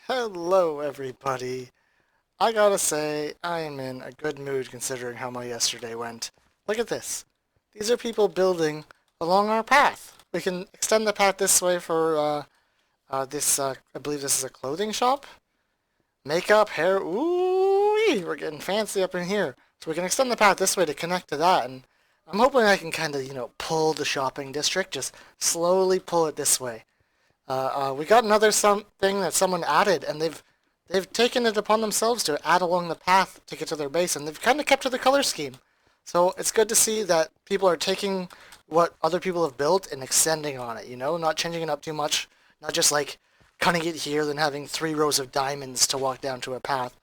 Hello, everybody. I gotta say, I am in a good mood considering how my yesterday went. Look at this. These are people building along our path. We can extend the path this way for I believe this is a clothing shop? Makeup, hair, ooh, we're getting fancy up in here. So we can extend the path this way to connect to that, and I'm hoping I can kind of, pull the shopping district, just slowly pull it this way. We got another something that someone added, and they've taken it upon themselves to add along the path to get to their base, and they've kind of kept to the color scheme. So it's good to see that people are taking what other people have built and extending on it, not changing it up too much, not just like cutting it here, then having 3 rows of diamonds to walk down to a path.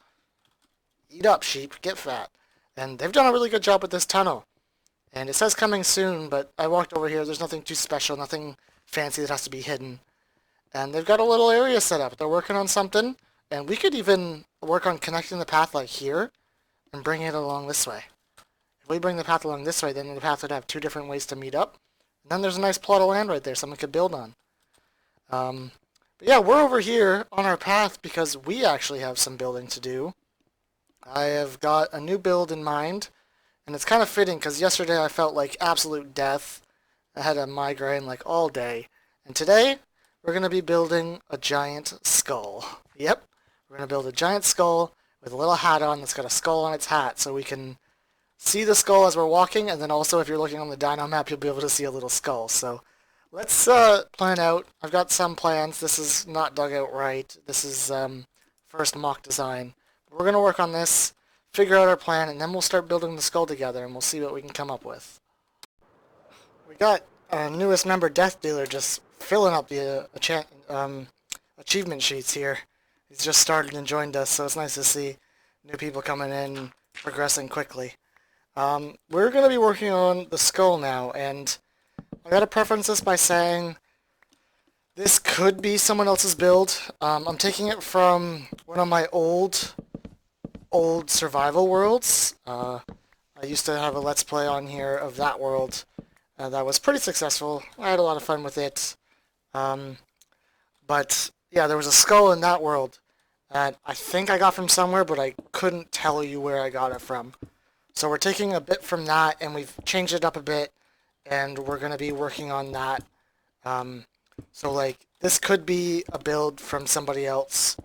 Eat up, sheep, get fat. And they've done a really good job with this tunnel. And it says coming soon, but I walked over here, there's nothing too special, nothing fancy that has to be hidden. And they've got a little area set up. They're working on something, and we could even work on connecting the path like here and bring it along this way. If we bring the path along this way, then the path would have 2 different ways to meet up. And then there's a nice plot of land right there someone could build on. But yeah, we're over here on our path because we actually have some building to do. I have got a new build in mind, and it's kind of fitting because yesterday I felt like absolute death. I had a migraine like all day. And today, we're going to be building a giant skull. Yep, we're going to build a giant skull with a little hat on that's got a skull on its hat so we can see the skull as we're walking, and then also if you're looking on the dino map you'll be able to see a little skull. So let's plan out. I've got some plans. This is not dug out right. This is first mock design. But we're going to work on this, figure out our plan, and then we'll start building the skull together and we'll see what we can come up with. We got newest member Death Dealer just filling up the achievement sheets here. He's just started and joined us, so it's nice to see new people coming in, progressing quickly. We're going to be working on the skull now, and I gotta preference this by saying this could be someone else's build. I'm taking it from one of my old survival worlds. I used to have a Let's Play on here of that world. That was pretty successful. I had a lot of fun with it. But yeah, there was a skull in that world that I think I got from somewhere, but I couldn't tell you where I got it from. So we're taking a bit from that, and we've changed it up a bit, and we're going to be working on that. So like, this could be a build from somebody else,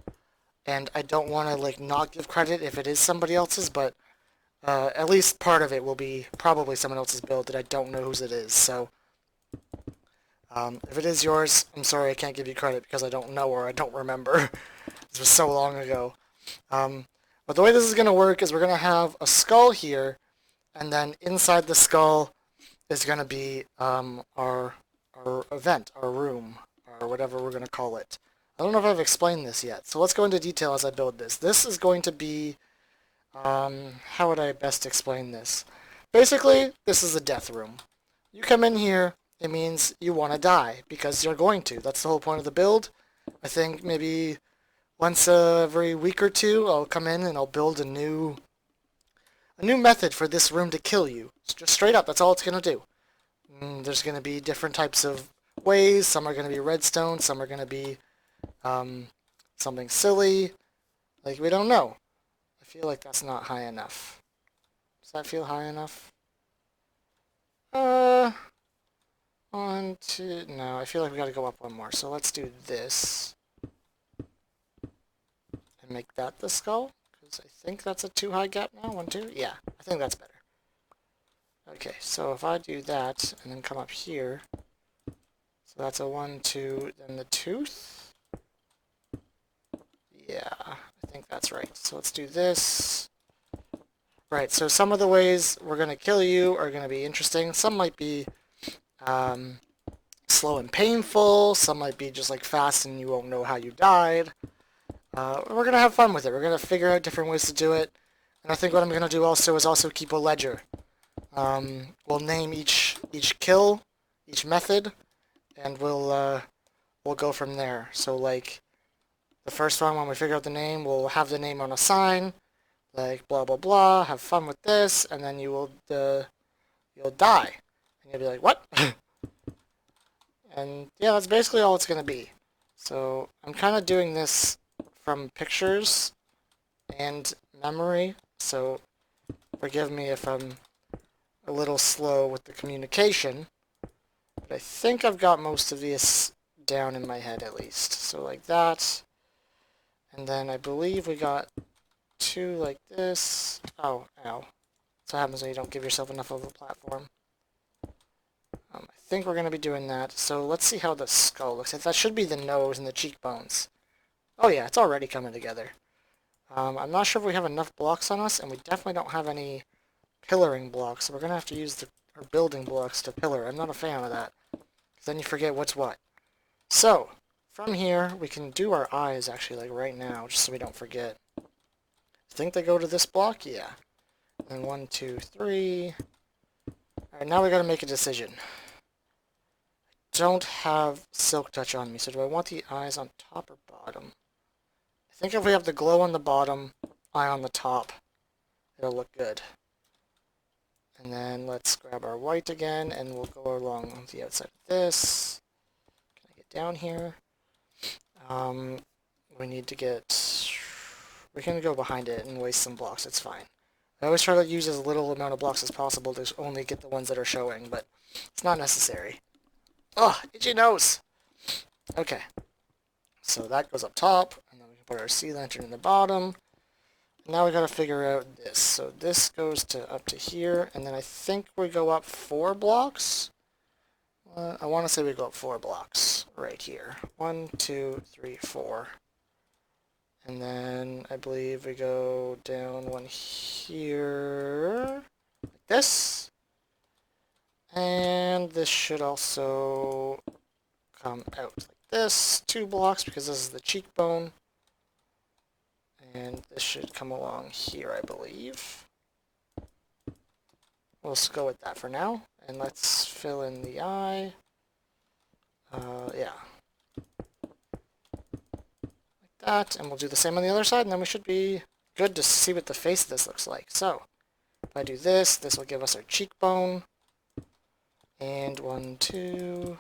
and I don't want to like not give credit if it is somebody else's, but at least part of it will be probably someone else's build that I don't know whose it is. So if it is yours, I'm sorry I can't give you credit because I don't know or I don't remember. This was so long ago. But the way this is going to work is we're going to have a skull here, and then inside the skull is going to be our event, our room, or whatever we're going to call it. I don't know if I've explained this yet, so let's go into detail as I build this. This is going to be, how would I best explain this? Basically, this is a death room. You come in here, it means you want to die, because you're going to. That's the whole point of the build. I think maybe once every week or two, I'll come in and I'll build a new method for this room to kill you. It's just straight up, that's all it's going to do. There's going to be different types of ways. Some are going to be redstone, some are going to be something silly. Like, we don't know. I feel like that's not high enough. Does that feel high enough? No, I feel like we gotta go up one more. So let's do this. And make that the skull. Because I think that's a too high gap now. 1, 2? Yeah, I think that's better. Okay, so if I do that, and then come up here. So that's a 1, 2, then the tooth. Yeah, I think that's right. So let's do this. Right, so some of the ways we're going to kill you are going to be interesting. Some might be slow and painful. Some might be just like fast and you won't know how you died. We're going to have fun with it. We're going to figure out different ways to do it. And I think what I'm going to do also is also keep a ledger. We'll name each kill, each method, and we'll go from there. So like the first one, when we figure out the name, we'll have the name on a sign, like blah blah blah. Have fun with this, and then you'll die, and you'll be like, what? And yeah, that's basically all it's gonna be. So I'm kind of doing this from pictures and memory, so forgive me if I'm a little slow with the communication. But I think I've got most of this down in my head at least. So like that. And then I believe we got two like this. Oh, ow. That's what happens when you don't give yourself enough of a platform. I think we're going to be doing that. So let's see how the skull looks. That should be the nose and the cheekbones. Oh yeah, it's already coming together. I'm not sure if we have enough blocks on us, and we definitely don't have any pillaring blocks, so we're going to have to use our building blocks to pillar. I'm not a fan of that, because then you forget what's what. So, from here, we can do our eyes, actually, like right now, just so we don't forget. Think they go to this block? Yeah. And 1, 2, 3. Alright, now we got to make a decision. Don't have Silk Touch on me, so do I want the eyes on top or bottom? I think if we have the glow on the bottom, eye on the top, it'll look good. And then let's grab our white again, and we'll go along the outside of this. Can I get down here? We need to get... We can go behind it and waste some blocks, it's fine. I always try to use as little amount of blocks as possible to only get the ones that are showing, but it's not necessary. Oh, itchy nose! Okay. So that goes up top, and then we can put our sea lantern in the bottom. Now we gotta figure out this. So this goes to up to here, and then I think we go up 4 blocks. I want to say we go up 4 blocks right here. 1, 2, 3, 4. And then I believe we go down one here, like this. And this should also come out like this. 2 blocks because this is the cheekbone. And this should come along here, I believe. We'll just go with that for now. And let's fill in the eye. Yeah. Like that. And we'll do the same on the other side, and then we should be good to see what the face of this looks like. So, if I do this, this will give us our cheekbone. And 1, 2...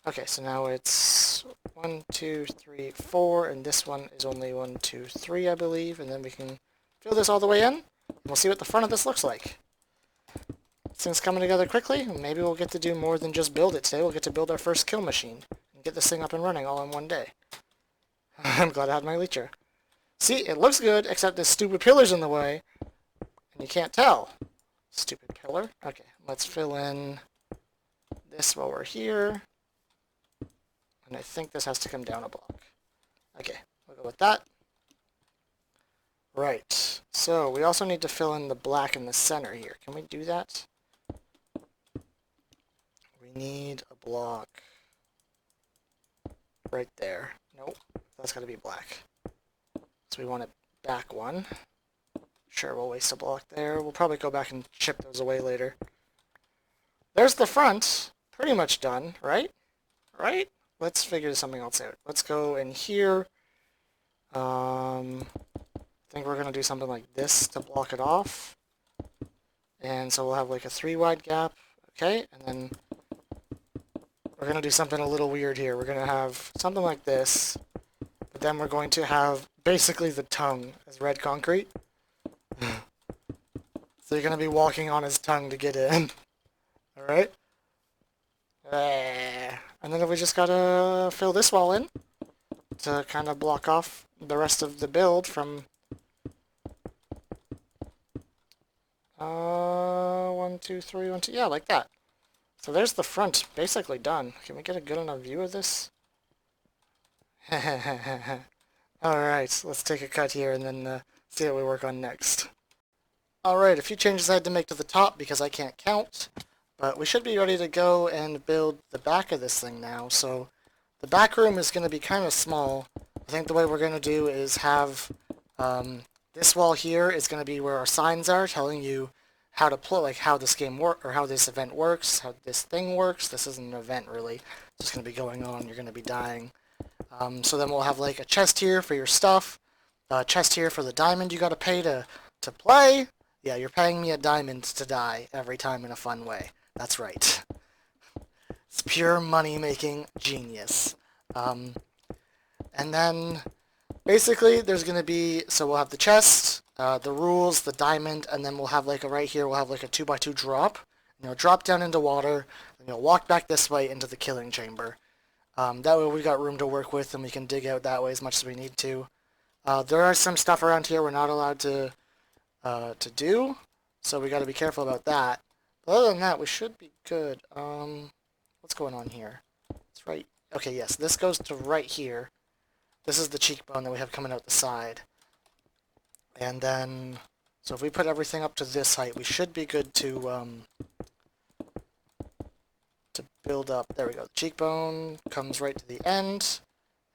Okay, so now it's 1, 2, 3, 4, and this one is only 1, 2, 3, I believe, and then we can fill this all the way in, and we'll see what the front of this looks like. This thing's coming together quickly, and maybe we'll get to do more than just build it today. We'll get to build our first kill machine, and get this thing up and running all in one day. I'm glad I had my leecher. See, it looks good, except this stupid pillar's in the way, and you can't tell. Stupid pillar. Okay, let's fill in this while we're here. And I think this has to come down a block. Okay, we'll go with that. Right, so we also need to fill in the black in the center here. Can we do that? We need a block right there. Nope, that's got to be black. So we want a back one. Sure, we'll waste a block there. We'll probably go back and chip those away later. There's the front. Pretty much done, right? Right? Let's figure something else out. Let's go in here. I think we're going to do something like this to block it off. And so we'll have like a 3 wide gap. Okay, and then we're going to do something a little weird here. We're going to have something like this. But then we're going to have basically the tongue as red concrete. So you're going to be walking on his tongue to get in. Alright? And then we just gotta fill this wall in to kind of block off the rest of the build from 1, 2, 3, 1, 2, yeah, like that. So there's the front basically done. Can we get a good enough view of this? Alright, let's take a cut here and then see what we work on next. Alright, a few changes I had to make to the top because I can't count. But we should be ready to go and build the back of this thing now. So the back room is going to be kind of small. I think the way we're going to do is have this wall here is going to be where our signs are, telling you how to play, like how this game works, or how this event works, how this thing works. This isn't an event really. It's just going to be going on. You're going to be dying. So then we'll have like a chest here for your stuff, a chest here for the diamond you got to pay to play. Yeah, you're paying me a diamond to die every time in a fun way. That's right. It's pure money-making genius. And then Basically, there's going to be, so we'll have the chest, the rules, the diamond, and then we'll have like a, right here, we'll have like a 2x2 drop. Drop down into water, and you'll walk back this way into the killing chamber. That way we got room to work with, and we can dig out that way as much as we need to. There are some stuff around here we're not allowed to do, so we got to be careful about that. But other than that, we should be good. What's going on here? It's right. Okay, yes, this goes to right here. This is the cheekbone that we have coming out the side. And then, so if we put everything up to this height, we should be good to build up. There we go. The cheekbone comes right to the end.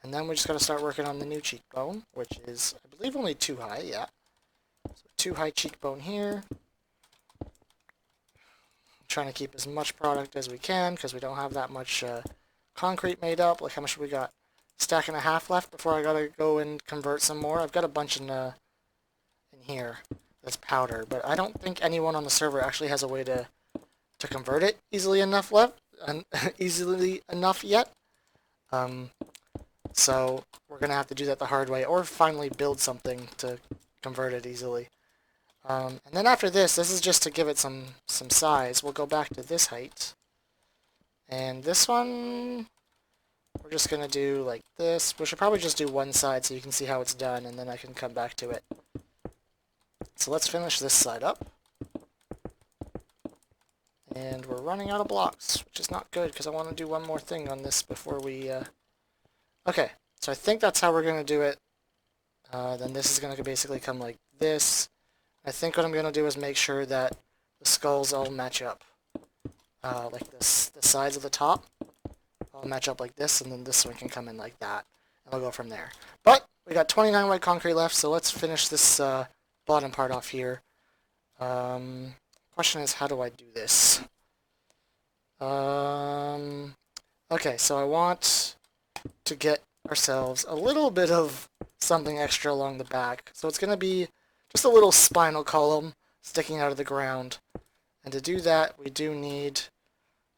And then we just got to start working on the new cheekbone, which is, I believe, only 2 high, yeah. So 2 high cheekbone here. Trying to keep as much product as we can, because we don't have that much concrete made up. Like, how much have we got? Stack and a half left before I gotta go and convert some more. I've got a bunch in here that's powder, but I don't think anyone on the server actually has a way to convert it easily enough easily enough yet. So we're gonna have to do that the hard way, or finally build something to convert it easily. And then after this is just to give it some size. We'll go back to this height, and this one we're just gonna do like this. We should probably just do one side so you can see how it's done, and then I can come back to it. So let's finish this side up. And we're running out of blocks, which is not good, because I want to do one more thing on this before we... Okay, so I think that's how we're going to do it. Then this is going to basically come like this. I think what I'm going to do is make sure that the skulls all match up. Like this, the sides of the top all match up like this, and then this one can come in like that. And we'll go from there. But we got 29 white concrete left, so let's finish this bottom part off here. Question is, how do I do this? Okay, so I want to get ourselves a little bit of something extra along the back. So it's going to be just a little spinal column sticking out of the ground. And to do that, we do need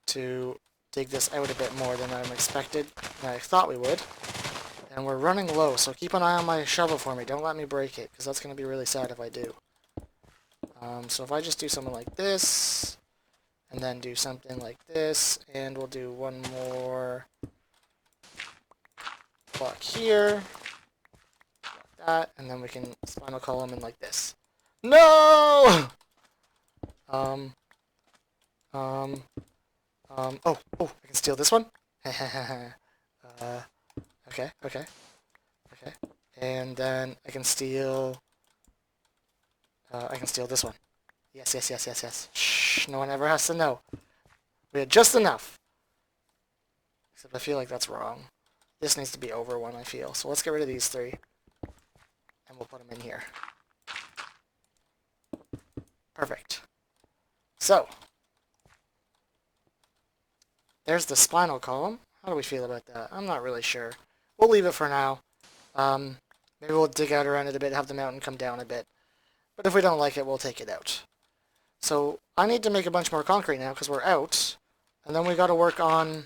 to dig this out a bit more than I thought we would. And we're running low, so keep an eye on my shovel for me. Don't let me break it, because that's going to be really sad if I do. So if I just do something like this, and then do something like this, and we'll do one more block here, like that, and then we can spinal column in like this. No! Oh, I can steal this one. Okay. And then I can steal this one. Yes. Shh, no one ever has to know. We had just enough. Except I feel like that's wrong. This needs to be over one, I feel. So let's get rid of these 3. And we'll put them in here. Perfect. So, there's the spinal column. How do we feel about that? I'm not really sure. We'll leave it for now. Maybe we'll dig out around it a bit, have the mountain come down a bit. But if we don't like it, we'll take it out. So I need to make a bunch more concrete now because we're out. And then we got to work on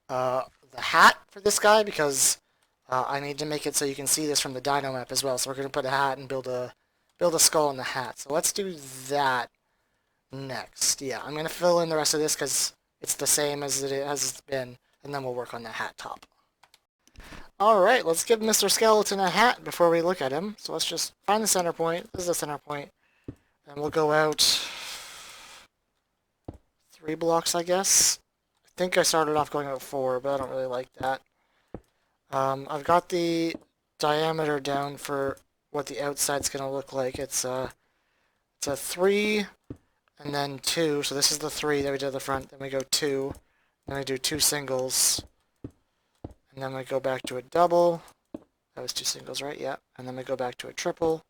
the hat for this guy because I need to make it so you can see this from the dino map as well. So we're going to put a hat and build a skull in the hat. So let's do that next. Yeah, I'm going to fill in the rest of this because it's the same as it's been. And then we'll work on the hat top. Alright, let's give Mr. Skeleton a hat before we look at him. So let's just find the center point. This is the center point. And we'll go out 3 blocks, I guess. I think I started off going out 4, but I don't really like that. I've got the diameter down for what the outside's going to look like. It's a 3 and then 2. So this is the 3 that we did at the front. Then we go 2. Then we do 2 singles. And then we go back to a double. That was 2 singles, right? Yeah. And then we go back to a triple.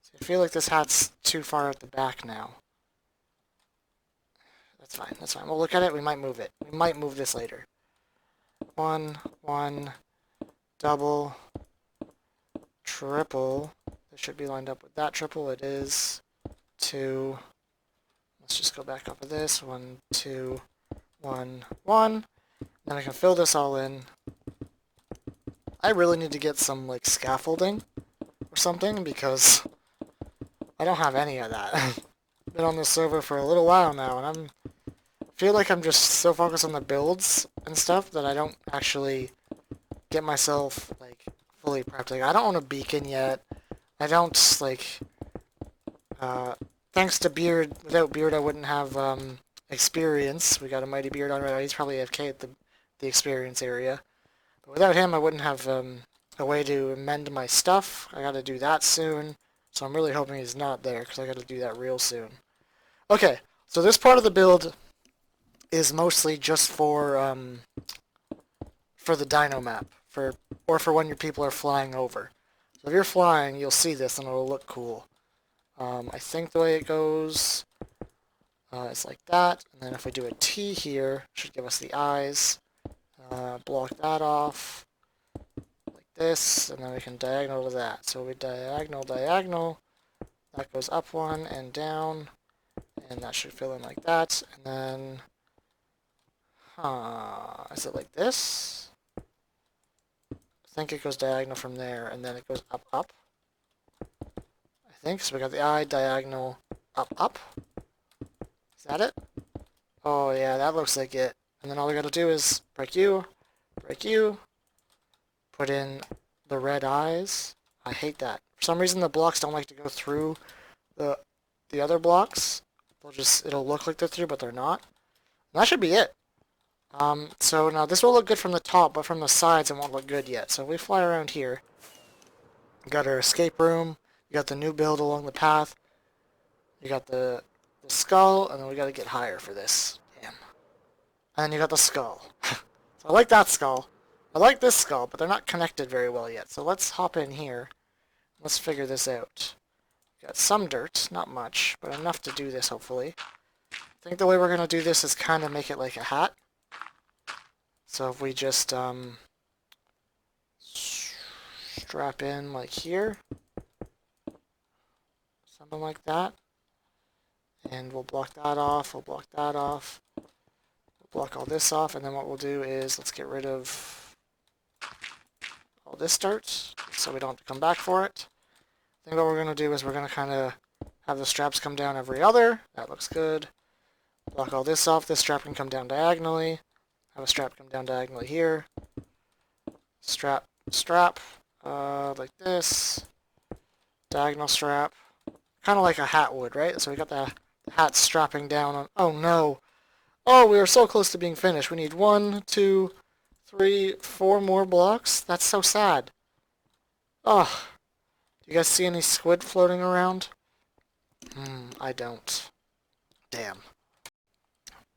So I feel like this hat's too far at the back now. That's fine. We'll look at it. We might move it. We might move this later. 1, 1, double, triple. This should be lined up with that triple. It is. 2. Let's just go back off of this. 1, 2, 1, 1. Then I can fill this all in. I really need to get some, like, scaffolding or something, because I don't have any of that. Been on this server for a little while now, and feel like I'm just so focused on the builds and stuff that I don't actually get myself, like, fully prepped. Like, I don't own a beacon yet. I don't, like, thanks to Beard, without Beard I wouldn't have, experience. We got a Mighty Beard on right now. He's probably AFK at the experience area. But without him, I wouldn't have, a way to amend my stuff. I gotta do that soon. So I'm really hoping he's not there, because I gotta do that real soon. Okay, so this part of the build is mostly just for the dino map, or for when your people are flying over. So if you're flying, you'll see this and it'll look cool. I think the way it goes is like that, and then if we do a T here, it should give us the eyes. Block that off like this, and then we can diagonal to that. So we diagonal, diagonal. That goes up one and down, and that should fill in like that. And then, is it like this? I think it goes diagonal from there, and then it goes up, up. I think so. We got the eye, diagonal, up, up. Is that it? Oh yeah, that looks like it. And then all we gotta do is break you, put in the red eyes. I hate that. For some reason, the blocks don't like to go through the other blocks. It'll look like they're through, but they're not. And that should be it. So now this will look good from the top, but from the sides it won't look good yet. So if we fly around here, we got our escape room, you got the new build along the path, you got the skull, and then we gotta get higher for this. Damn. And then you got the skull. So I like that skull. I like this skull, but they're not connected very well yet. So let's hop in here. Let's figure this out. Got some dirt, not much, but enough to do this, hopefully. I think the way we're gonna do this is kind of make it like a hat. So if we just strap in like here, something like that, and we'll block that off, we'll block that off, we'll block all this off, and then what we'll do is let's get rid of all this dirt so we don't have to come back for it. I think what we're going to do is we're going to kind of have the straps come down every other. That looks good. Block all this off. This strap can come down diagonally. Have a strap come down diagonally here. Strap, like this. Diagonal strap. Kind of like a hat would, right? So we got the hat strapping down on... Oh no! Oh, we are so close to being finished. We need 1, 2, 3, 4 more blocks? That's so sad. Oh. Do you guys see any squid floating around? I don't. Damn.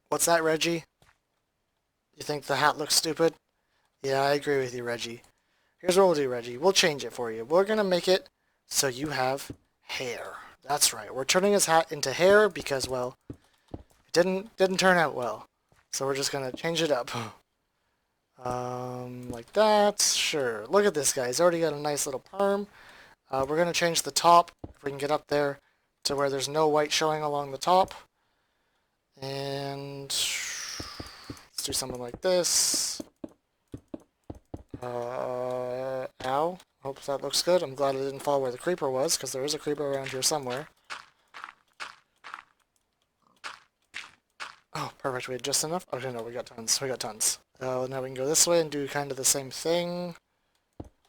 What's that, Reggie? You think the hat looks stupid? Yeah, I agree with you, Reggie. Here's what we'll do, Reggie. We'll change it for you. We're going to make it so you have hair. That's right. We're turning his hat into hair because, well, it didn't turn out well. So we're just going to change it up. Like that. Sure. Look at this guy. He's already got a nice little perm. We're going to change the top, if we can get up there, to where there's no white showing along the top. And let's do something like this. Ow. Hope that looks good. I'm glad it didn't fall where the creeper was, because there is a creeper around here somewhere. Oh, perfect. We had just enough? Okay, no, we got tons. We got tons. Now we can go this way and do kind of the same thing,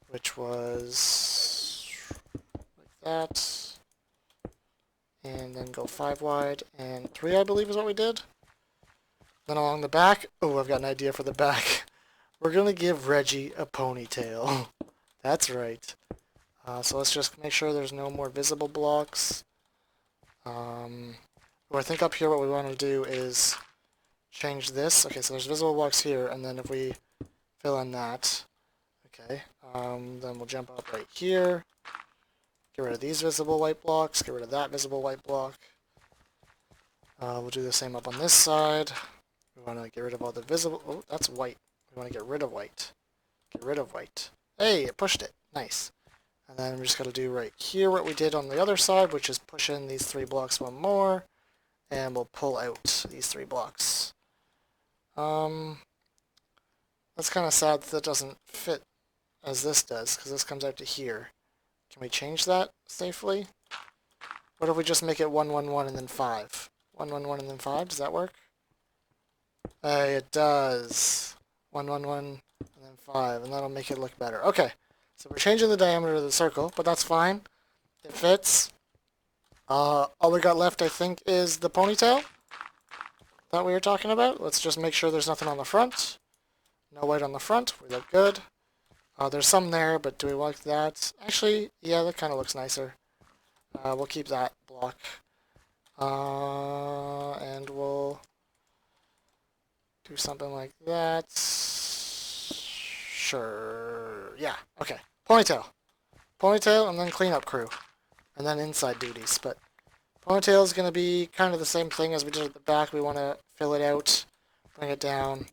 which was like that. And then go 5 wide and 3, I believe is what we did. Then along the back, oh, I've got an idea for the back. We're going to give Reggie a ponytail. That's right. So let's just make sure there's no more visible blocks. I think up here what we want to do is change this. Okay, so there's visible blocks here, and then if we fill in that, okay, then we'll jump up right here. Get rid of these visible white blocks, get rid of that visible white block. We'll do the same up on this side. We want to get rid of all the visible... Oh, that's white. We want to get rid of white. Get rid of white. Hey, it pushed it. Nice. And then we just got to do right here what we did on the other side, which is push in these 3 blocks one more. And we'll pull out these 3 blocks. That's kind of sad that doesn't fit as this does, because this comes out to here. Can we change that safely? What if we just make it 1, 1, 1, and then 5? 1, 1, 1, and then 5? Does that work? Hey, it does. 1, 1, 1, and then 5, and that'll make it look better. Okay, so we're changing the diameter of the circle, but that's fine. It fits. All we got left, I think, is the ponytail that we were talking about. Let's just make sure there's nothing on the front. No white on the front. We look good. There's some there, but do we like that? Actually, yeah, that kind of looks nicer. We'll keep that block. And we'll do something like that. Sure. Yeah, okay. Ponytail. Ponytail, and then cleanup crew. And then inside duties. But ponytail is going to be kind of the same thing as we did at the back. We want to fill it out, bring it down.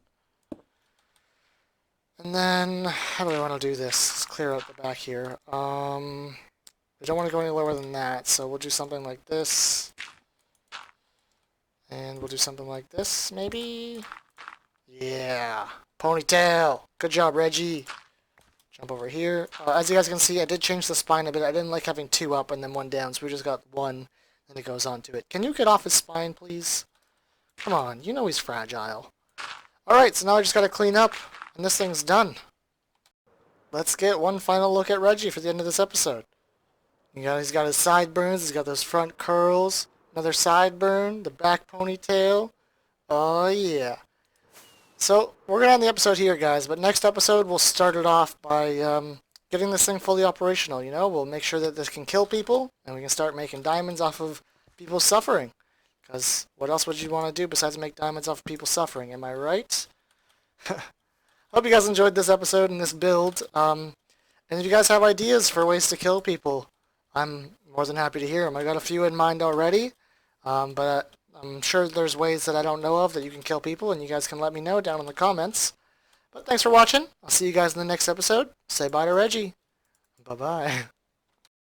And then, how do we want to do this? Let's clear out the back here. We don't want to go any lower than that, so we'll do something like this. And we'll do something like this, maybe? Yeah. Ponytail. Good job, Reggie. Jump over here. As you guys can see, I did change the spine a bit. I didn't like having 2 up and then 1 down, so we just got 1, and it goes onto it. Can you get off his spine, please? Come on, you know he's fragile. Alright, so now I just gotta clean up, and this thing's done. Let's get one final look at Reggie for the end of this episode. He's got his sideburns, he's got those front curls, another sideburn, the back ponytail. Oh yeah. So, we're going to end the episode here, guys, but next episode we'll start it off by getting this thing fully operational, you know? We'll make sure that this can kill people, and we can start making diamonds off of people suffering. Because what else would you want to do besides make diamonds off of people suffering, am I right? Hope you guys enjoyed this episode and this build. And if you guys have ideas for ways to kill people, I'm more than happy to hear them. I got a few in mind already, but I'm sure there's ways that I don't know of that you can kill people, and you guys can let me know down in the comments. But thanks for watching. I'll see you guys in the next episode. Say bye to Reggie. Bye-bye.